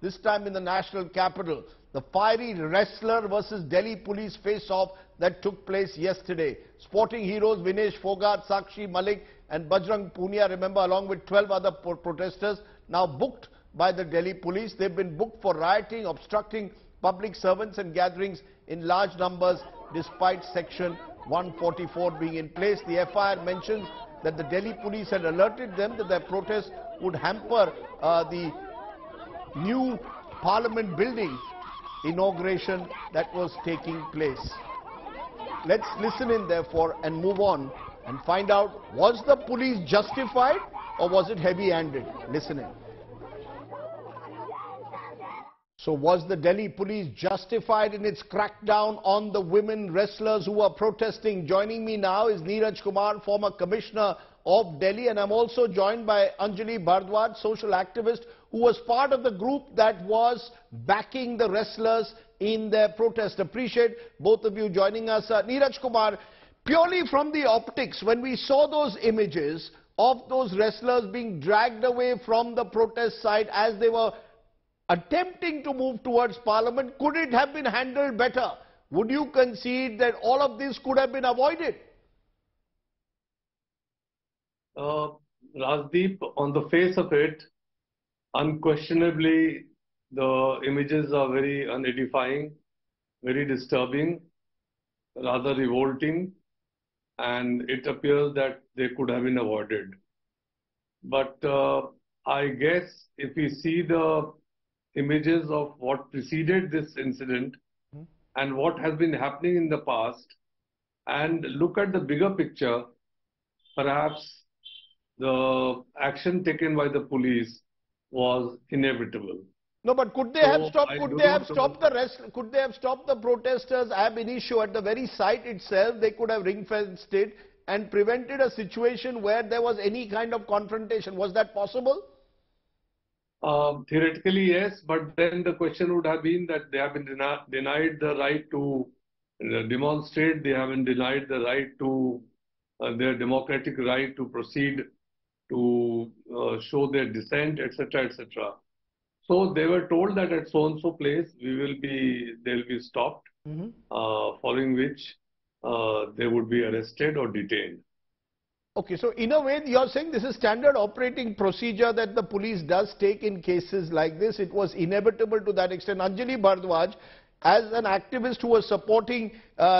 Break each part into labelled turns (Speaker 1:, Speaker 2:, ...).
Speaker 1: this time in the national capital. The fiery wrestler versus Delhi police face-off that took place yesterday. Sporting heroes Vinesh Fogart, Sakshi Malik and Bajrang Punia, remember, along with 12 other protesters, now booked by the Delhi police. They've been booked for rioting, obstructing public servants and gatherings in large numbers despite Section 144 being in place. The FIR mentions that the Delhi police had alerted them that their protest would hamper the new Parliament building inauguration that was taking place. Let's listen in therefore and move on and find out, was the police justified or was it heavy-handed? Listen in. So was the Delhi police justified in its crackdown on the women wrestlers who were protesting? Joining me now is Neeraj Kumar, former commissioner of Delhi, and I'm also joined by Anjali Bhardwaj, social activist, who was part of the group that was backing the wrestlers in their protest. Appreciate both of you joining us. Neeraj Kumar, purely from the optics, when we saw those images of those wrestlers being dragged away from the protest site as they were attempting to move towards Parliament, could it have been handled better? Would you concede that all of this could have been avoided?
Speaker 2: Rajdeep, on the face of it, unquestionably, the images are very unedifying, very disturbing, rather revolting, and it appears that they could have been avoided. But I guess if we see the images of what preceded this incident and what has been happening in the past, and look at the bigger picture, perhaps the action taken by the police was inevitable.
Speaker 1: No, but could they have stopped? Could they have stopped the rest? Could they have stopped the protesters ab initio at the very site itself? They could have ring-fenced it and prevented a situation where there was any kind of confrontation. Was that possible?
Speaker 2: Theoretically, yes, but then the question would have been that they have been denied the right to demonstrate. They have been denied the right to their democratic right to proceed to show their dissent, etc., etc. So they were told that at so-and-so place they'll be stopped, following which they would be arrested or detained.
Speaker 1: Okay, so in a way you're saying this is standard operating procedure that the police does take in cases like this. It was inevitable to that extent. Anjali Bhardwaj, as an activist who was supporting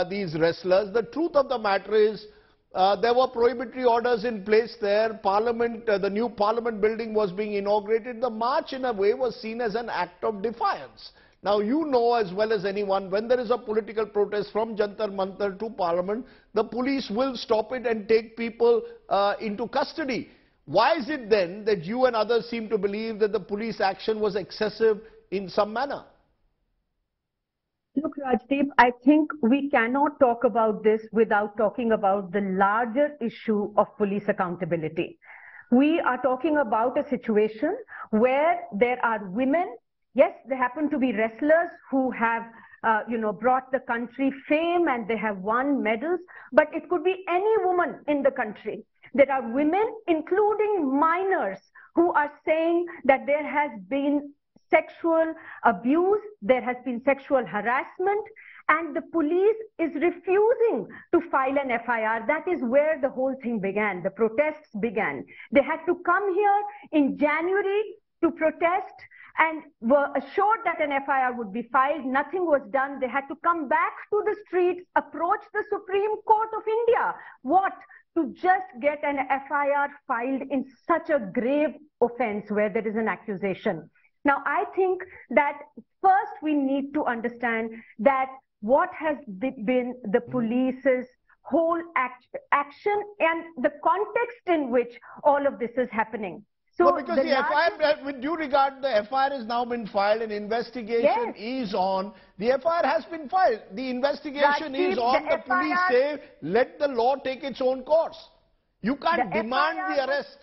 Speaker 1: these wrestlers, the truth of the matter is there were prohibitory orders in place there. Parliament, the new Parliament building was being inaugurated. The march in a way was seen as an act of defiance. Now you know as well as anyone, when there is a political protest from Jantar Mantar to Parliament, the police will stop it and take people into custody. Why is it then that you and others seem to believe that the police action was excessive in some manner?
Speaker 3: Look, Rajdeep, I think we cannot talk about this without talking about the larger issue of police accountability. We are talking about a situation where there are women. Yes, they happen to be wrestlers who have, brought the country fame and they have won medals, but it could be any woman in the country. There are women, including minors, who are saying that there has been sexual abuse, there has been sexual harassment, and the police is refusing to file an FIR. That is where the whole thing began, the protests began. They had to come here in January to protest and were assured that an FIR would be filed. Nothing was done. They had to come back to the streets, approach the Supreme Court of India. What? To just get an FIR filed in such a grave offense where there is an accusation. Now, I think that first we need to understand that what has been the police's whole action and the context in which all of this is happening. So
Speaker 1: no, because the FIR, with due regard, the FIR has now been filed and investigation is on. The FIR has been filed. The investigation is on. The police say, let the law take its own course. You can't demand the arrest.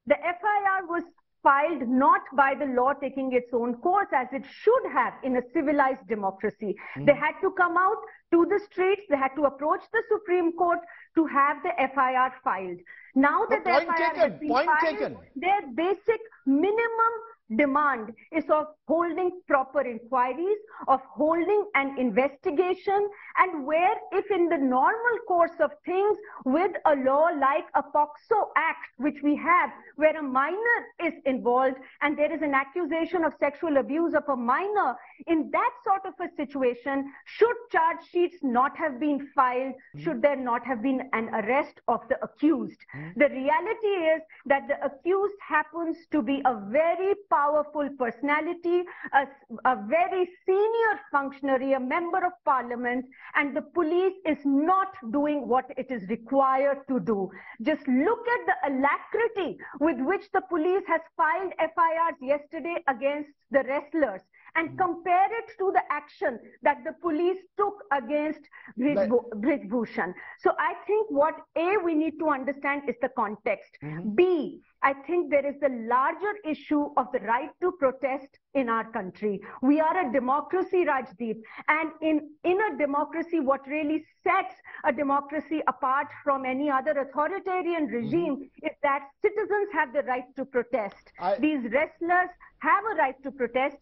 Speaker 3: The FIR was filed not by the law taking its own course as it should have in a civilized democracy. They had to come out to the streets, they had to approach the Supreme Court to have the FIR filed. Now that the FIR has been filed, their basic minimum demand is of holding proper inquiries, of holding an investigation, and where if in the normal course of things with a law like a POCSO Act, which we have, where a minor is involved and there is an accusation of sexual abuse of a minor, in that sort of a situation, should charge sheets not have been filed? Should there not have been an arrest of the accused? The reality is that the accused happens to be a very powerful personality, a very senior functionary, a member of parliament, and the police is not doing what it is required to do. Just look at the alacrity with which the police has filed FIRs yesterday against the wrestlers, and compare it to the action that the police took against Brij Bhushan. So I think what A, we need to understand is the context. B, I think there is the larger issue of the right to protest in our country. We are a democracy, Rajdeep, and in a democracy, what really sets a democracy apart from any other authoritarian regime is that citizens have the right to protest. These wrestlers have a right to protest.